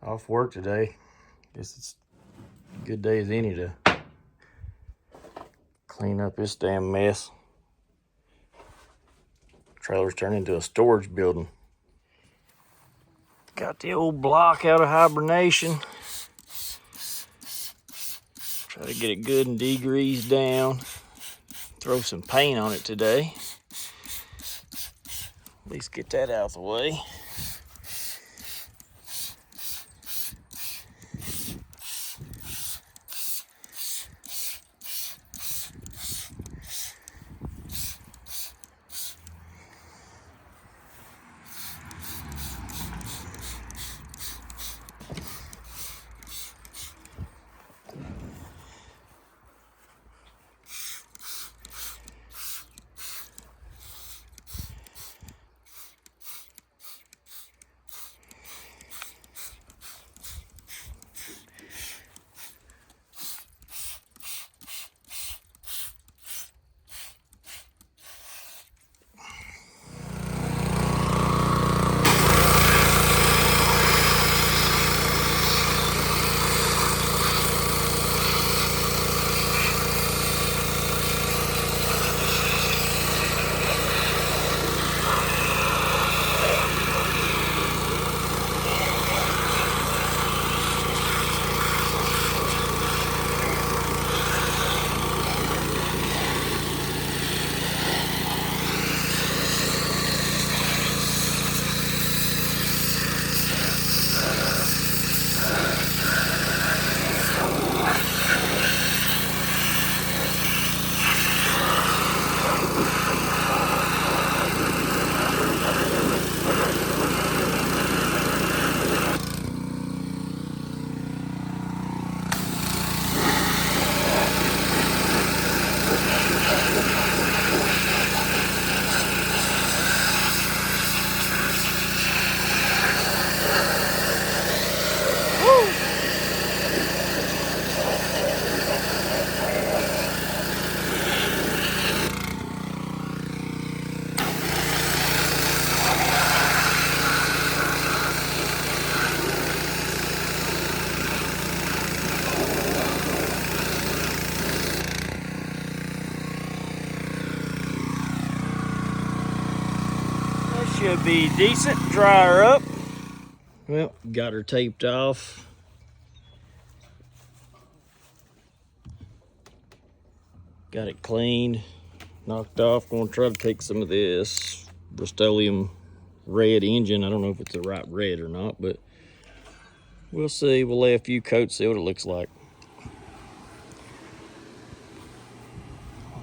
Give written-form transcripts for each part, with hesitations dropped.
Off work today. Guess it's a good day as any to clean up this damn mess. Trailer's turned into a storage building. Got the old block out of hibernation. Try to get it good and degreased down. Throw some paint on it today. At least get that out of the way. Should be decent. Dry her up. Well, got her taped off. Got it cleaned, knocked off. Gonna try to take some of this Rust-Oleum red engine. I don't know if it's the right red or not, but we'll see. We'll lay a few coats, see what it looks like.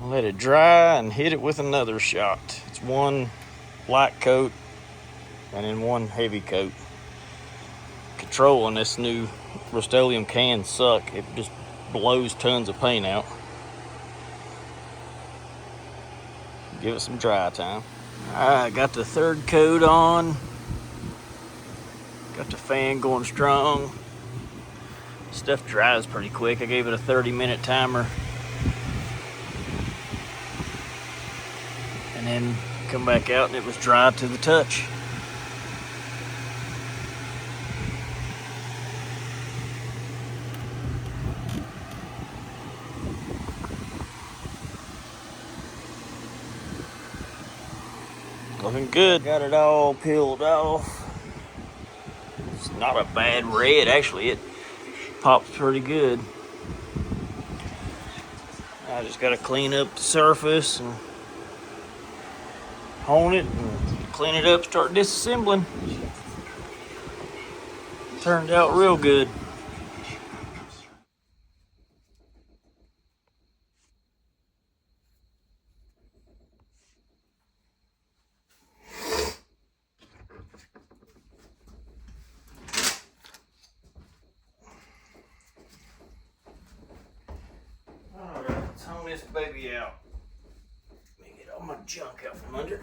I'll let it dry and hit it with another shot. It's one light coat and then one heavy coat. Control on this new Rust-Oleum can suck. It just blows tons of paint out. Give it some dry time. Alright, got the third coat on. Got the fan going strong. Stuff dries pretty quick. I gave it a 30-minute timer. And then come back out and it was dry to the touch. Looking good. Got it all peeled off. It's not a bad red, actually. It pops pretty good. I just got to clean up the surface and hone it and clean it up, start disassembling. Turned out real good. Alright, let's hone this baby out. Let me get all my junk out from under.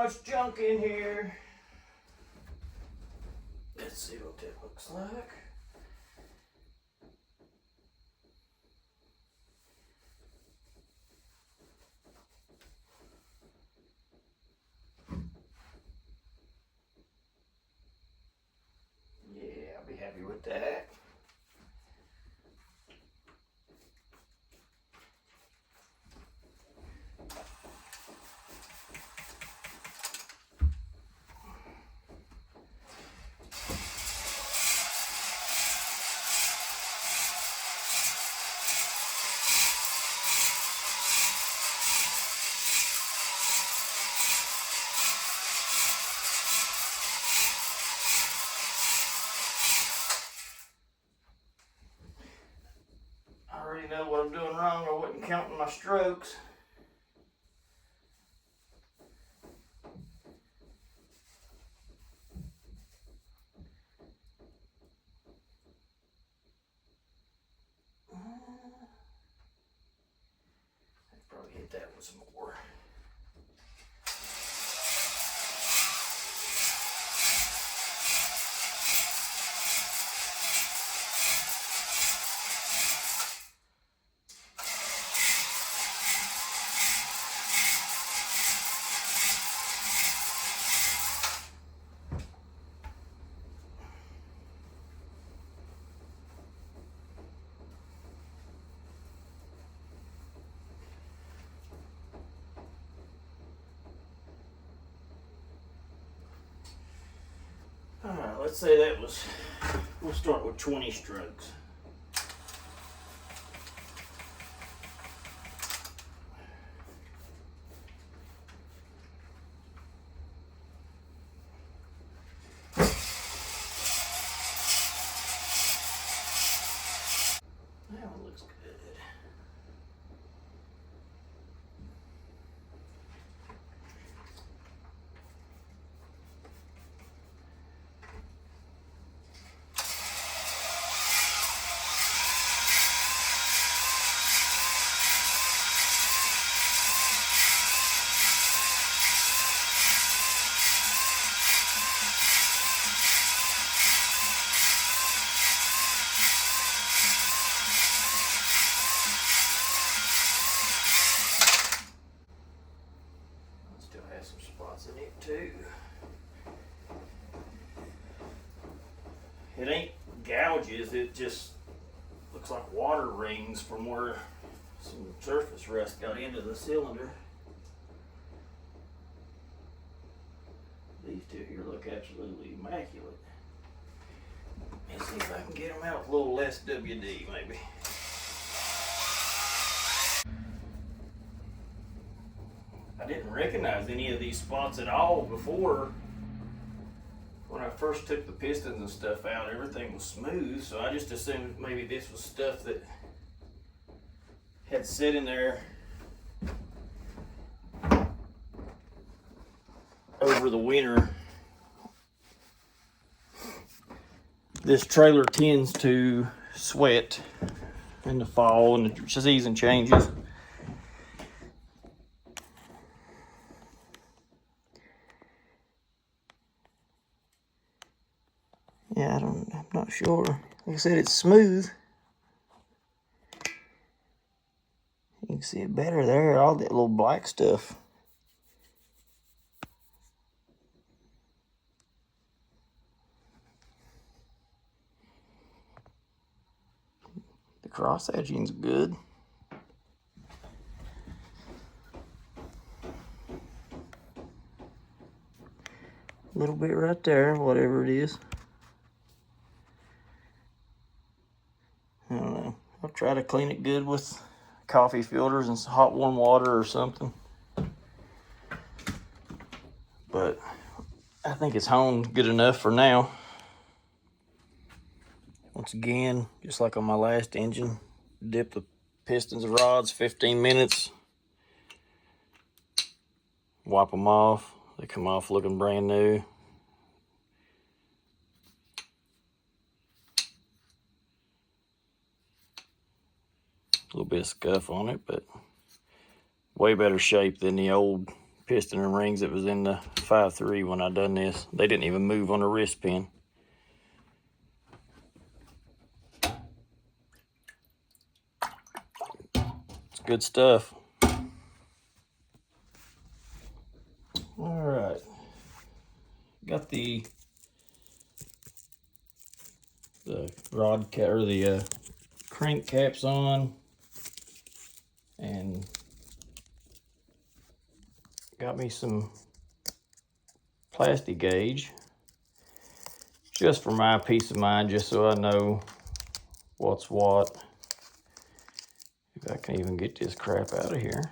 much junk in here. Let's see what that looks like. Yeah, I'll be happy with that. I already know what I'm doing wrong. I wasn't counting my strokes. I'd probably hit that with some more. Alright, let's say that was, we'll start with 20 strokes. That one looks good. Still has some spots in it too. It ain't gouges, it just looks like water rings from where some surface rust got into the cylinder. These two here look absolutely immaculate. Let's see if I can get them out with a little less WD maybe. I didn't recognize any of these spots at all before. When I first took the pistons and stuff out, everything was smooth, so I just assumed maybe this was stuff that had sit in there over the winter. This trailer tends to sweat in the fall and the season changes. Yeah, I'm not sure. Like I said, it's smooth. You can see it better there, all that little black stuff. The cross edging's good. A little bit right there, whatever it is. I don't know. I'll try to clean it good with coffee filters and some hot warm water or something. But I think it's honed good enough for now. Once again, just like on my last engine, dip the pistons and rods 15 minutes. Wipe them off. They come off looking brand new. A little bit of scuff on it, but way better shape than the old piston and rings that was in the 5.3 when I done this. They didn't even move on the wrist pin. It's good stuff. All right, got the rod cap or the crank caps on, and got me some plastic gauge just for my peace of mind, just so I know what's what. If I can even get this crap out of here.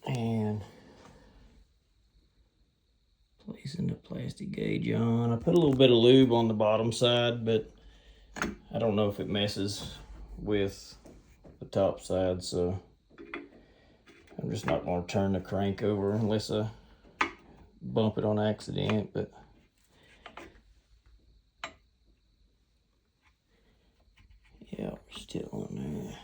And placing the plastic gauge on. I put a little bit of lube on the bottom side, but I don't know if it messes with the top side, so I'm just not going to turn the crank over unless I bump it on accident. But yeah, still on there.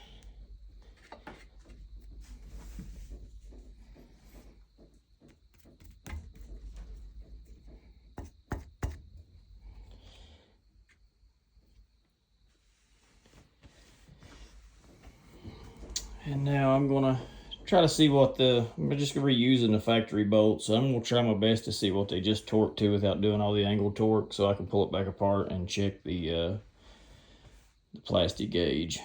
And now I'm gonna try to see what I'm just reusing the factory bolts. So I'm gonna try my best to see what they just torqued to without doing all the angle torque, so I can pull it back apart and check the plastic gauge.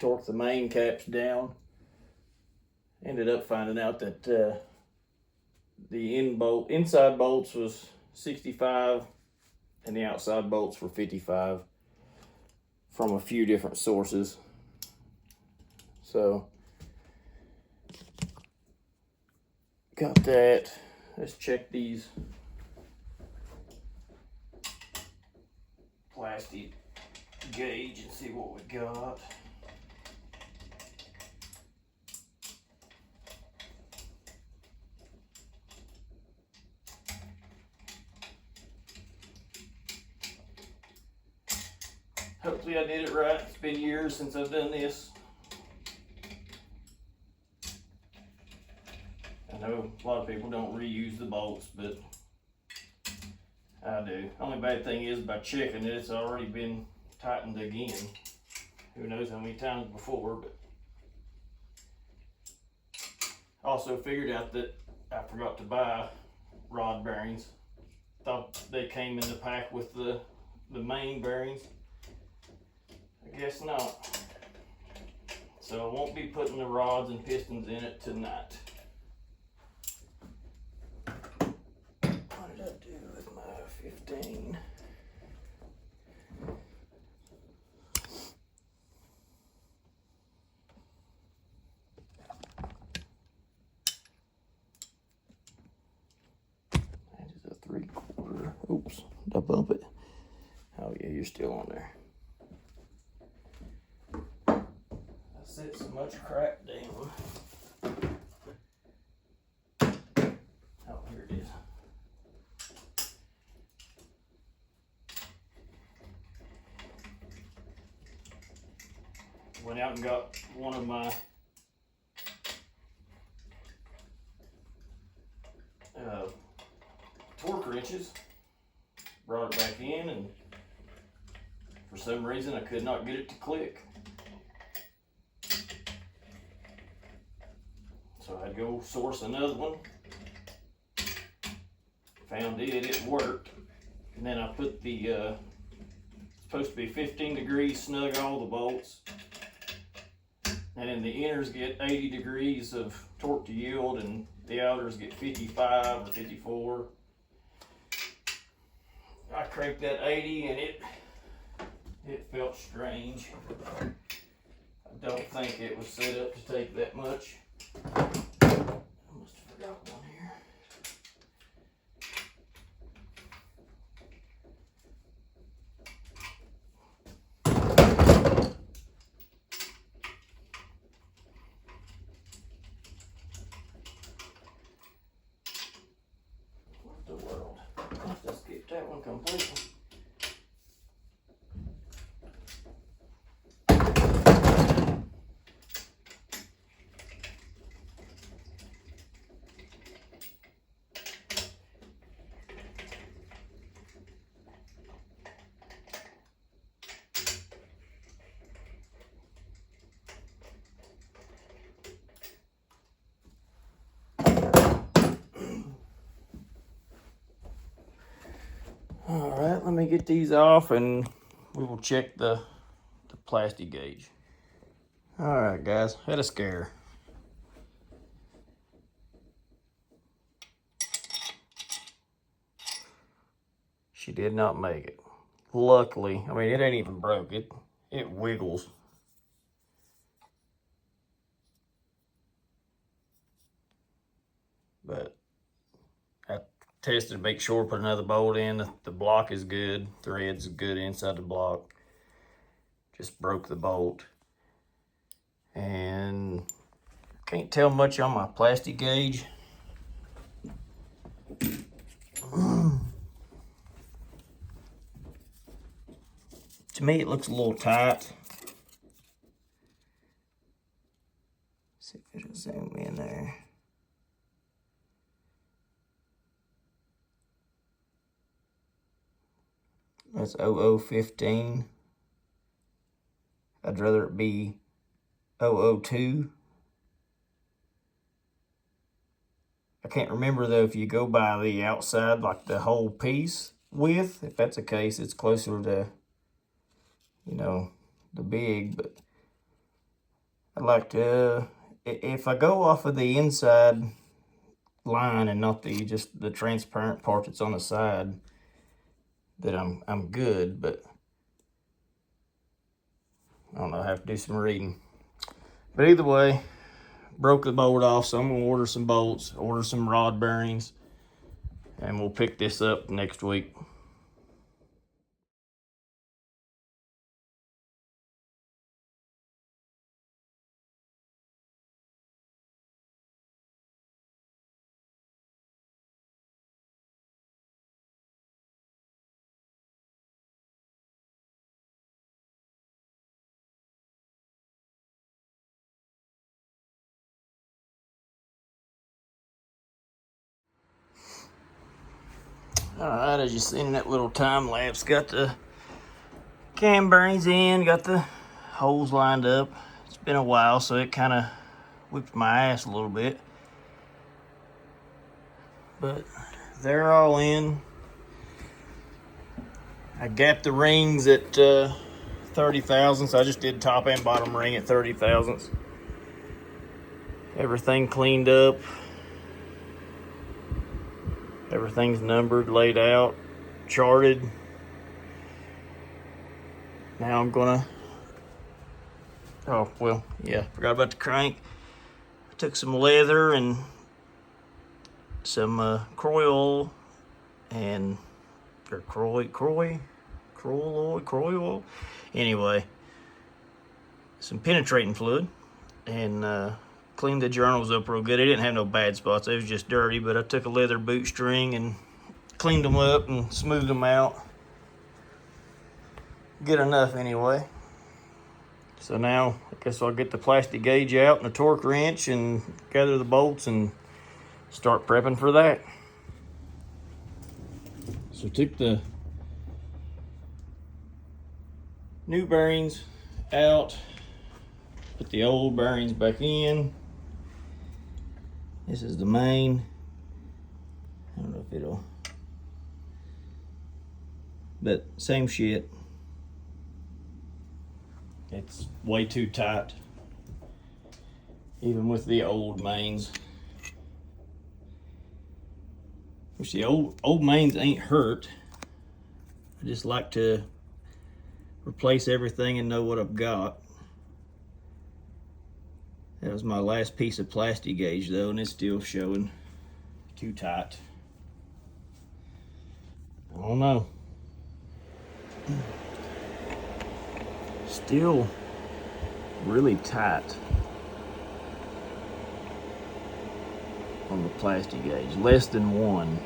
Torque the main caps down. Ended up finding out that the inside bolts was 65 and the outside bolts were 55 from a few different sources. So got that. Let's check these plastic gauge and see what we got. Hopefully I did it right. It's been years since I've done this. I know a lot of people don't reuse the bolts, but I do. Only bad thing is by checking it, it's already been tightened again. Who knows how many times before, but also figured out that I forgot to buy rod bearings. Thought they came in the pack with the main bearings. I guess not. So I won't be putting the rods and pistons in it tonight. What did I do with my 15? That is a 3/4. Oops, did I bump it? Oh yeah, you're still on there. Set so much crap down. Oh, here it is. Went out and got one of my torque wrenches, brought it back in, and for some reason I could not get it to click. So I'd go source another one. Found it worked. And then I put the, supposed to be 15 degrees snug all the bolts. And then the inners get 80 degrees of torque to yield and the outers get 55 or 54. I cranked that 80 and it felt strange. I don't think it was set up to take that much. I must have forgot one here. completely. All right, let me get these off and we will check the plastic gauge. All right, guys, had a scare. She did not make it. Luckily, I mean, it ain't even broke. It wiggles. But I tested to make sure, put another bolt in. The block is good. Thread's good inside the block. Just broke the bolt. And can't tell much on my plastic gauge. To me, it looks a little tight. See if it'll zoom in there. That's 0015. I'd rather it be 002. I can't remember though if you go by the outside, like the whole piece width. If that's the case, it's closer to, you know, the big. But I'd like to, if I go off of the inside line and not just the transparent part that's on the side, that I'm good. But I don't know, I have to do some reading. But either way, broke the bolt off, so I'm gonna order some bolts, order some rod bearings, and we'll pick this up next week. All right, as you seen in that little time lapse, got the cam bearings in, got the holes lined up. It's been a while, so it kind of whipped my ass a little bit. But they're all in. I gapped the rings at 30 thousandths. I just did top and bottom ring at 30 thousandths. Everything cleaned up. Everything's numbered, laid out, charted. Now I'm gonna, oh, well, yeah, forgot about the crank. I took some leather and some Croy oil and, or Croy oil. Anyway, some penetrating fluid and cleaned the journals up real good. It didn't have no bad spots. It was just dirty, but I took a leather boot string and cleaned them up and smoothed them out. Good enough anyway. So now I guess I'll get the plastic gauge out and the torque wrench and gather the bolts and start prepping for that. So took the new bearings out, put the old bearings back in. This is the main. I don't know if it'll, but same shit. It's way too tight, even with the old mains. Which the old mains ain't hurt. I just like to replace everything and know what I've got. That was my last piece of plastic gauge though, and it's still showing too tight. I don't know. Still really tight on the plastic gauge, less than 1.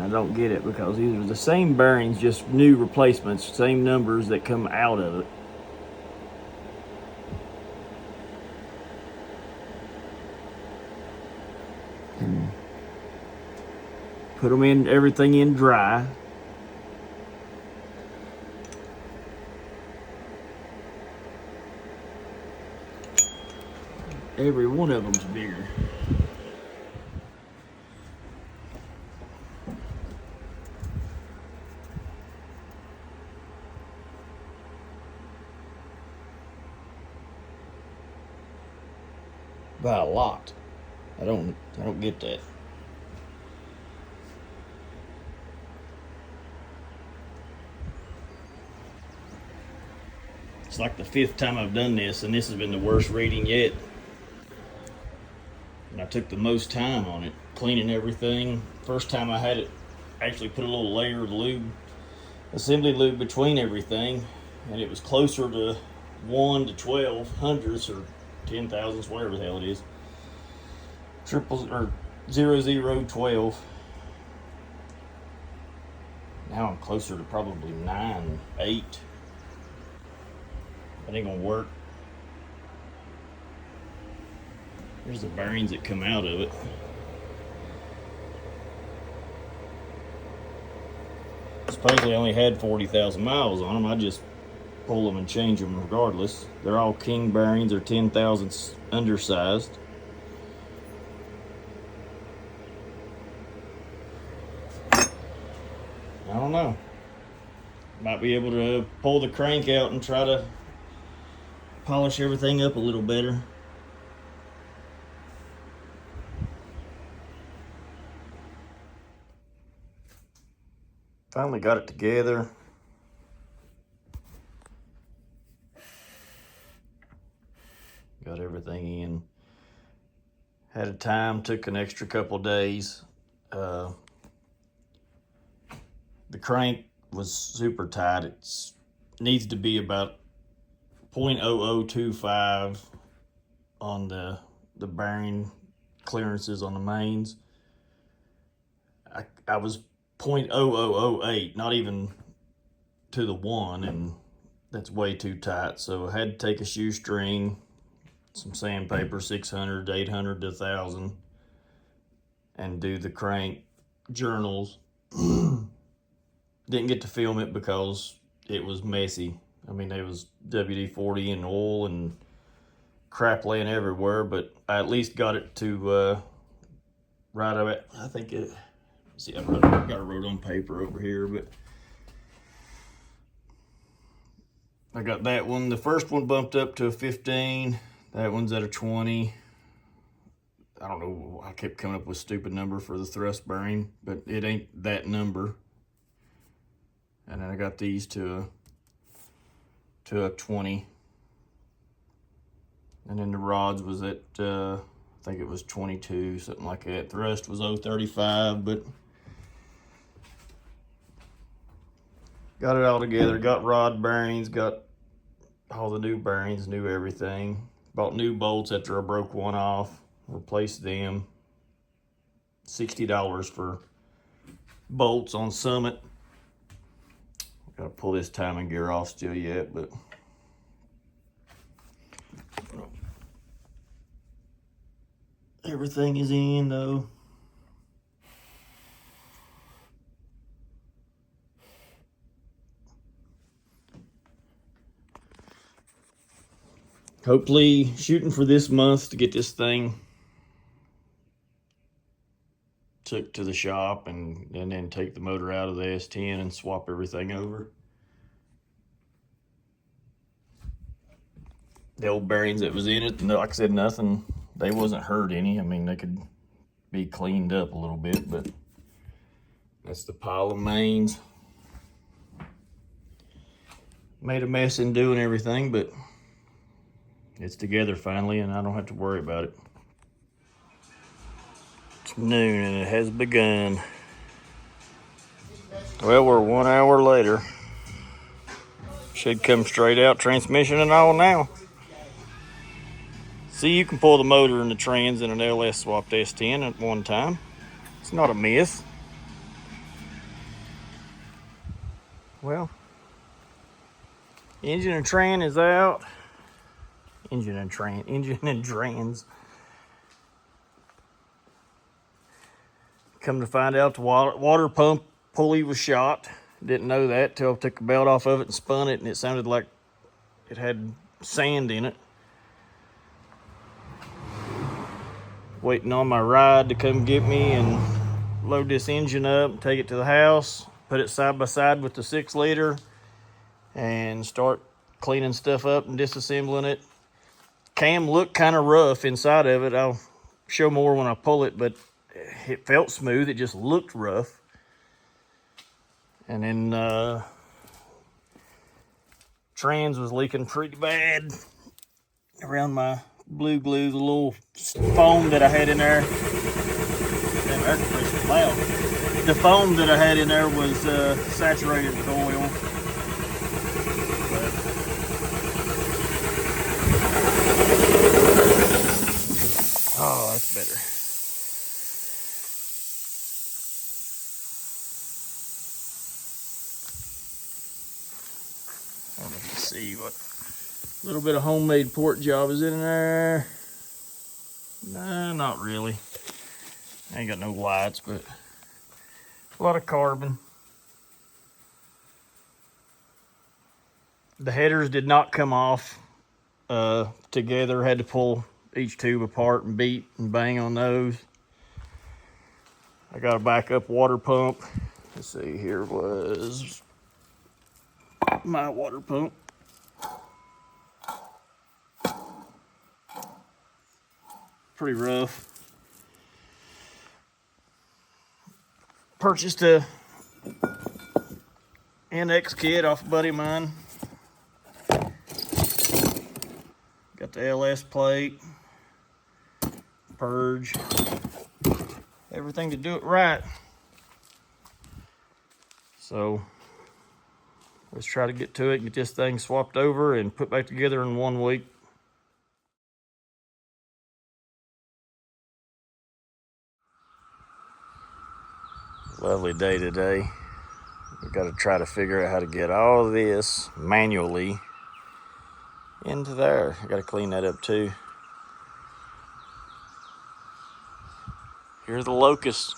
I don't get it because these are the same bearings, just new replacements, same numbers that come out of it. Put them in, everything in dry. Every one of them's bigger. By a lot. I don't get that. It's like the 5th time I've done this, and this has been the worst reading yet. And I took the most time on it, cleaning everything. First time I had it, actually put a little layer of lube, assembly lube between everything, and it was closer to 1 to 12 hundredths or 10 thousandths, whatever the hell it is. 0012. Now I'm closer to probably 9, 8. That ain't gonna work. Here's the bearings that come out of it. Supposedly only had 40,000 miles on them. I just pull them and change them regardless. They're all king bearings. They're 10 thousandths undersized. I don't know. Might be able to pull the crank out and try to polish everything up a little better. Finally got it together. Got everything in. Had a time, took an extra couple days. The crank was super tight. It needs to be about 0.0025 on the bearing clearances on the mains. I was 0.0008, not even to the 1, and that's way too tight. So I had to take a shoestring, some sandpaper, 600, 800 to 1,000, and do the crank journals. Didn't get to film it because it was messy. I mean, there was WD-40 and oil and crap laying everywhere, but I at least got it to right away. I think it, see, I've got a wrote on paper over here, but I got that one. The first one bumped up to a 15. That one's at a 20. I don't know, I kept coming up with a stupid number for the thrust bearing, but it ain't that number. And then I got these to a 20. And then the rods was at, I think it was 22, something like that. Thrust was 0.35, but got it all together. Got rod bearings, got all the new bearings, new everything. Bought new bolts after I broke one off, replaced them. $60 for bolts on Summit. Gotta pull this timing gear off still yet, but everything is in though. Hopefully shooting for this month to get this thing took to the shop and then take the motor out of the S10 and swap everything over. The old bearings that was in it, like I said, nothing, they wasn't hurt any. I mean, they could be cleaned up a little bit, but that's the pile of mains. Made a mess in doing everything, but it's together finally and I don't have to worry about it. It's noon and it has begun. Well, we're 1 hour later. Should come straight out, transmission and all now. See, you can pull the motor and the trans in an LS swapped S10 at one time. It's not a myth. Well, engine and tran is out. Engine and trans. Come to find out, the water pump pulley was shot. Didn't know that till I took the belt off of it and spun it, and it sounded like it had sand in it. Waiting on my ride to come get me and load this engine up, take it to the house, put it side by side with the 6-liter, and start cleaning stuff up and disassembling it. Cam looked kind of rough inside of it. I'll show more when I pull it, but it felt smooth. It just looked rough. And then trans was leaking pretty bad around my blue glue, the little foam that I had in there. Damn, air compressor's loud. The foam that I had in there was saturated with oil. Oh, that's better. Let's see what little bit of homemade port job is in there. Nah, not really. I ain't got no lights, but a lot of carbon. The headers did not come off together. Had to pull each tube apart and beat and bang on those. I got a backup water pump. Let's see, here was my water pump. Pretty rough. Purchased a NX kit off a buddy of mine. Got the LS plate, purge, everything to do it right. So let's try to get to it and get this thing swapped over and put back together in 1 week. Lovely day today. We've got to try to figure out how to get all of this manually into there. I got to clean that up too. Here are the locusts.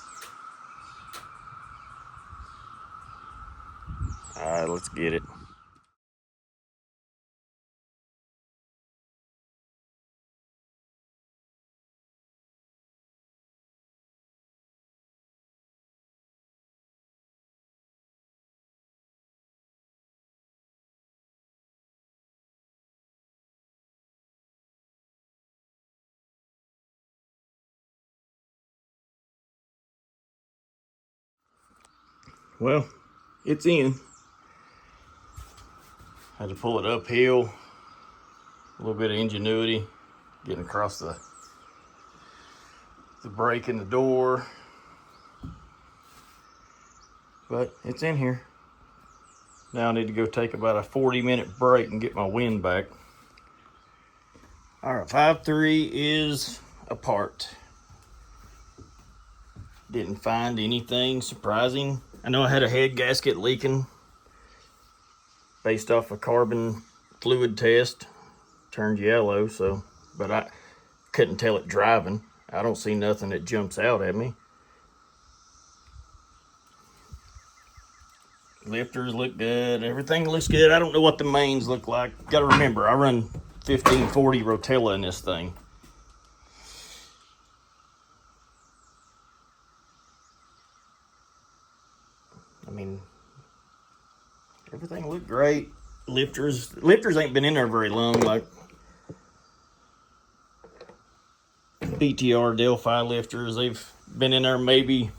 All right, let's get it. Well, it's in. Had to pull it uphill. A little bit of ingenuity getting across the break in the door. But it's in here. Now I need to go take about a 40-minute break and get my wind back. All right, 5.3 is apart. Didn't find anything surprising. I know I had a head gasket leaking based off a carbon fluid test. Turned yellow, so, but I couldn't tell it driving. I don't see nothing that jumps out at me. Lifters look good. Everything looks good. I don't know what the mains look like. Got to remember, I run 1540 Rotella in this thing. I mean, everything looked great. Lifters ain't been in there very long. Like BTR Delphi lifters, they've been in there maybe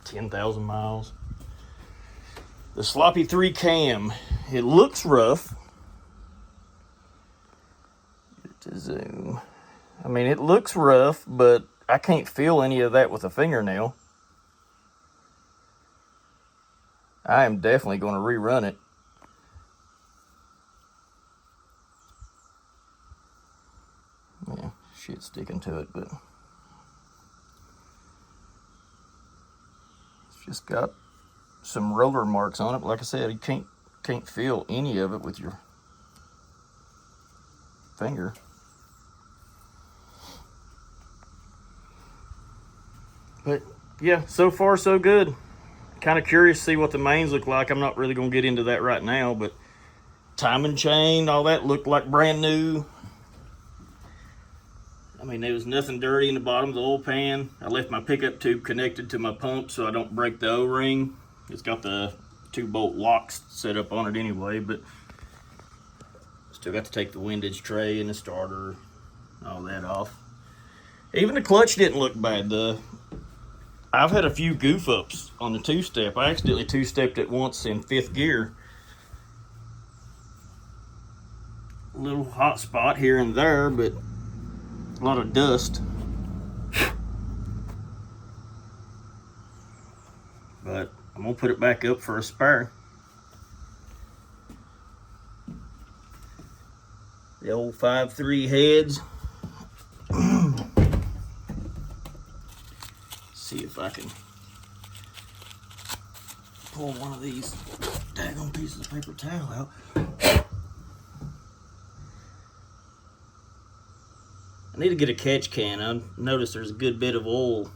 10,000 miles. The sloppy 3 cam, it looks rough. To zoom. I mean, it looks rough, but I can't feel any of that with a fingernail. I am definitely going to rerun it. Yeah, shit's sticking to it, but it's just got some roller marks on it, but like I said, you can't feel any of it with your finger. But yeah, so far so good. Kind of curious to see what the mains look like. I'm not really going to get into that right now, but timing chain, all that looked like brand new. I mean, there was nothing dirty in the bottom of the oil pan. I left my pickup tube connected to my pump so I don't break the O-ring. It's got the 2-bolt locks set up on it anyway, but still got to take the windage tray and the starter, all that off. Even the clutch didn't look bad. I've had a few goof ups on the two-step. I accidentally two-stepped it once in 5th gear. A little hot spot here and there, but a lot of dust. But I'm gonna put it back up for a spare. The old 5.3 heads. See if I can pull one of these daggone pieces of paper towel out. I need to get a catch can. I noticed there's a good bit of oil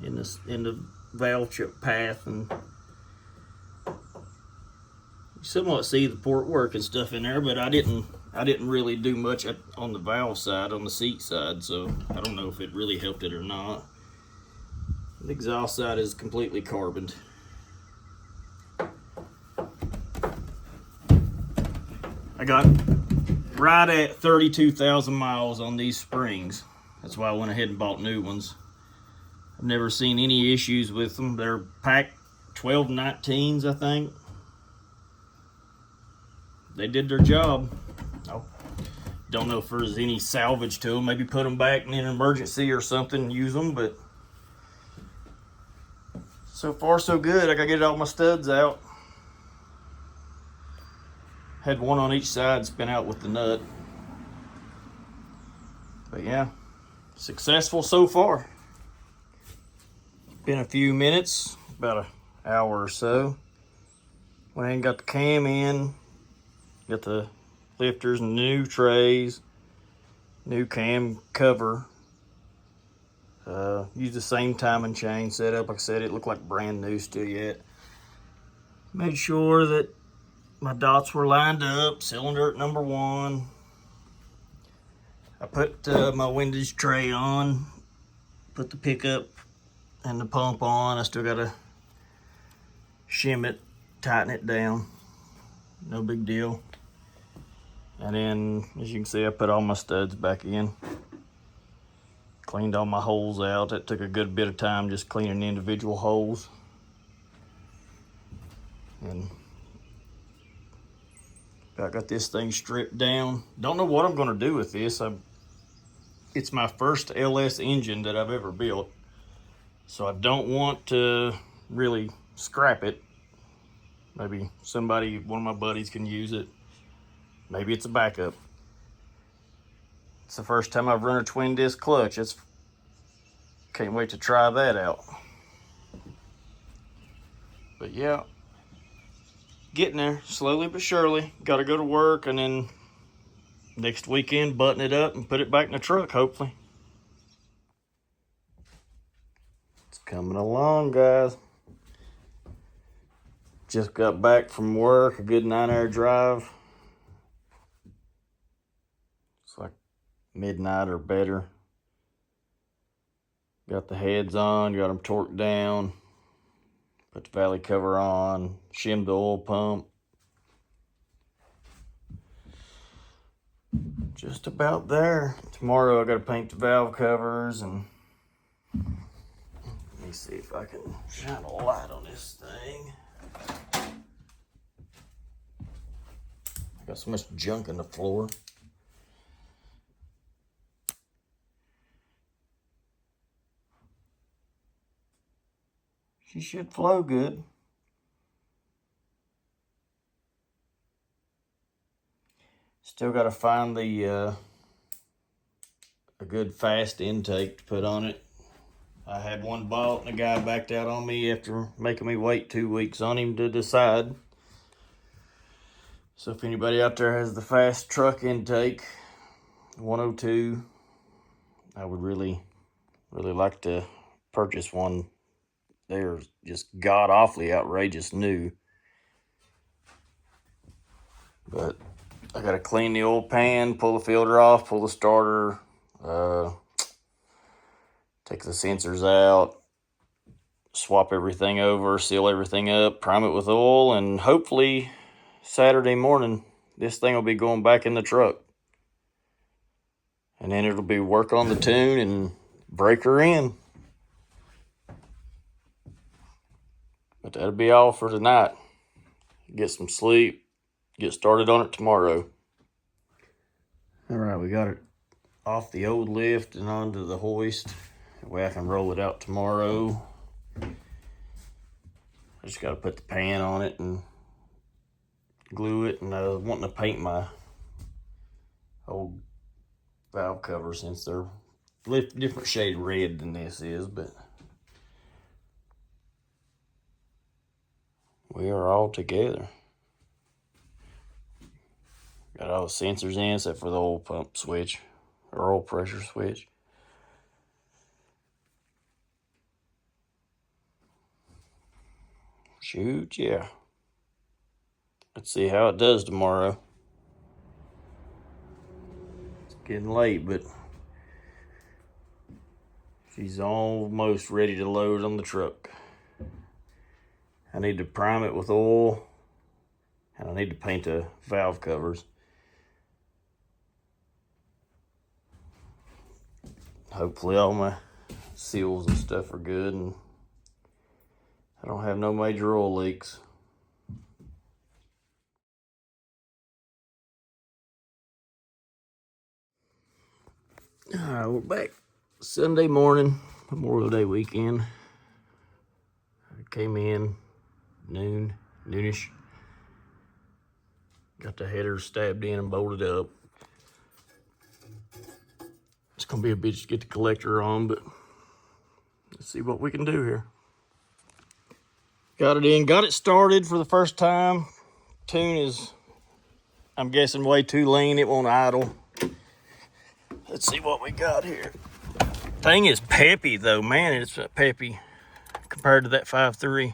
in the valve path, and you somewhat see the port work and stuff in there, but I didn't really do much on the valve side, on the seat side, so I don't know if it really helped it or not. The exhaust side is completely carboned. I got right at 32,000 miles on these springs. That's why I went ahead and bought new ones. I've never seen any issues with them. They're packed 1219s, I think. They did their job. I don't know if there's any salvage to them. Maybe put them back in an emergency or something and use them, but so far so good. I gotta get all my studs out. Had one on each side spin out with the nut. But yeah, successful so far. Been a few minutes, about an hour or so. Went ahead and got the cam in, got the lifters and new trays, new cam cover. Used the same timing chain setup. Like I said, it looked like brand new still yet. Made sure that my dots were lined up, cylinder at number 1. I put my windage tray on, put the pickup and the pump on. I still gotta shim it, tighten it down. No big deal. And then, as you can see, I put all my studs back in. Cleaned all my holes out. That took a good bit of time just cleaning the individual holes. And I got this thing stripped down. Don't know what I'm gonna do with this. It's my first LS engine that I've ever built. So I don't want to really scrap it. Maybe somebody, one of my buddies can use it. Maybe it's a backup. It's the first time I've run a twin disc clutch. Can't wait to try that out. But yeah, getting there slowly but surely. Got to go to work and then next weekend button it up and put it back in the truck, hopefully. It's coming along, guys. Just got back from work, a good 9-hour drive. It's like midnight or better. Got the heads on, got them torqued down, put the valley cover on, shimmed the oil pump. Just about there. Tomorrow I gotta paint the valve covers, and let me see if I can shine a light on this thing. I got so much junk in the floor. She should flow good. Still got to find a good fast intake to put on it. I had one bought and the guy backed out on me after making me wait 2 weeks on him to decide. So if anybody out there has the fast truck intake, 102, I would really like to purchase one. They're just god-awfully outrageous new. But I gotta clean the oil pan, pull the filter off, pull the starter, take the sensors out, swap everything over, seal everything up, prime it with oil, and hopefully Saturday morning this thing will be going back in the truck. And then it'll be work on the tune and break her in. But that'll be all for tonight. Get some sleep, get started on it tomorrow. All right, we got it off the old lift and onto the hoist. That way I can roll it out tomorrow. I just got to put the pan on it and glue it. And I was wanting to paint my old valve cover since they're different shade red than this is, but we are all together. Got all the sensors in except for the oil pump switch or oil pressure switch. Shoot, yeah. Let's see how it does tomorrow. It's getting late, but she's almost ready to load on the truck. I need to prime it with oil, and I need to paint the valve covers. Hopefully all my seals and stuff are good, and I don't have no major oil leaks. All right, we're back Sunday morning, Memorial Day weekend. I came in noonish. Got the header stabbed in and bolted up. It's gonna be a bitch to get the collector on, but let's see what we can do here. Got it in, got it started for the first time. Tune is, I'm guessing, way too lean. It won't idle. Let's see what we got here. Thing is peppy though, man. It's peppy compared to that 5.3.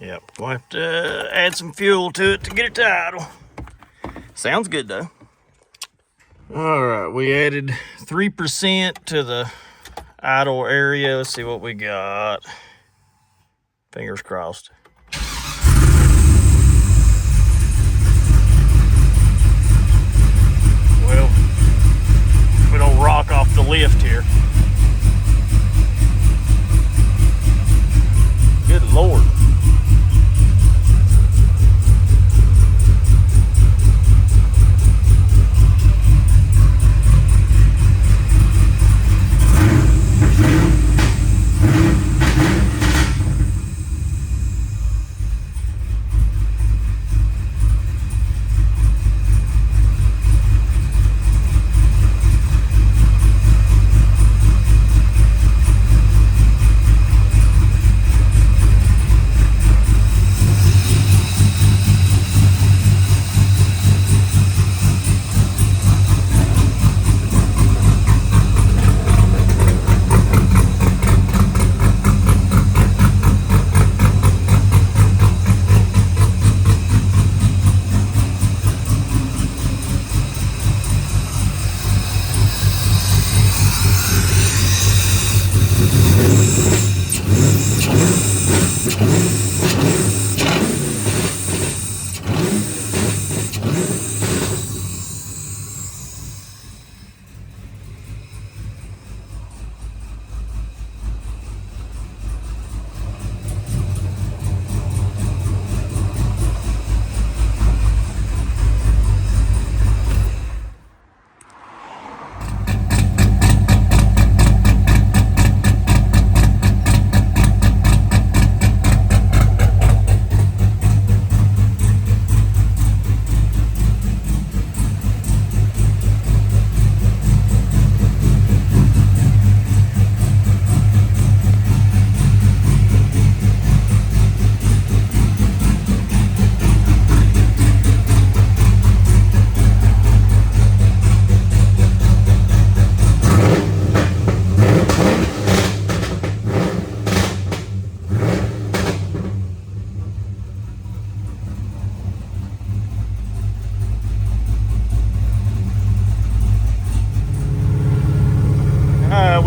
Yep, we'll have to add some fuel to it to get it to idle. Sounds good though. All right, we added 3% to the idle area. Let's see what we got. Fingers crossed. Well, we don't rock off the lift here. Good Lord.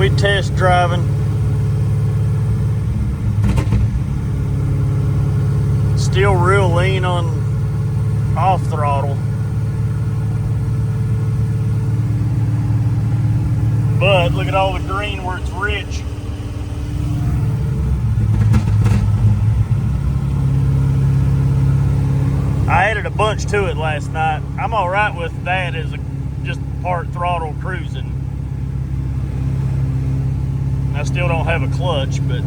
we test driving. Still real lean on off throttle. But look at all the green where it's rich. I added a bunch to it last night. I'm all right with that as just part throttle cruising. I still don't have a clutch, but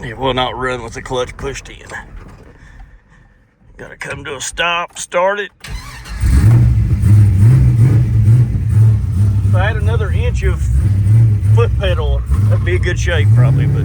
it will not run with the clutch pushed in. Gotta come to a stop, start it. If I had another inch of foot pedal, that'd be a good shape probably, but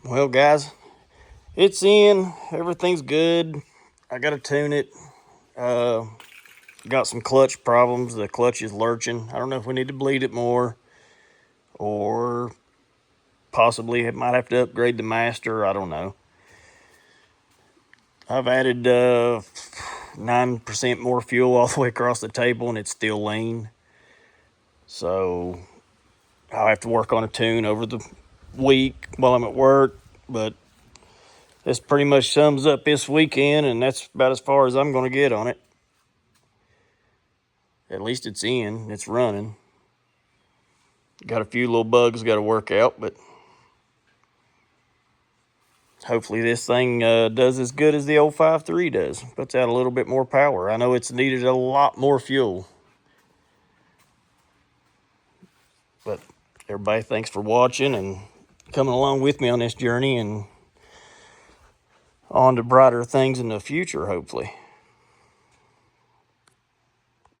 well, guys, it's in. Everything's good. I gotta tune it. Got some clutch problems. The clutch is lurching. I don't know if we need to bleed it more, or possibly it might have to upgrade the master. I don't know. I've added 9% more fuel all the way across the table, and it's still lean. So I'll have to work on a tune over the week while I'm at work, but this pretty much sums up this weekend, and that's about as far as I'm going to get on it. At least it's in, it's running. Got a few little bugs got to work out, but hopefully this thing does as good as the old 5.3 does. Puts out a little bit more power. I know it's needed a lot more fuel. But everybody, thanks for watching and coming along with me on this journey and on to brighter things in the future, hopefully.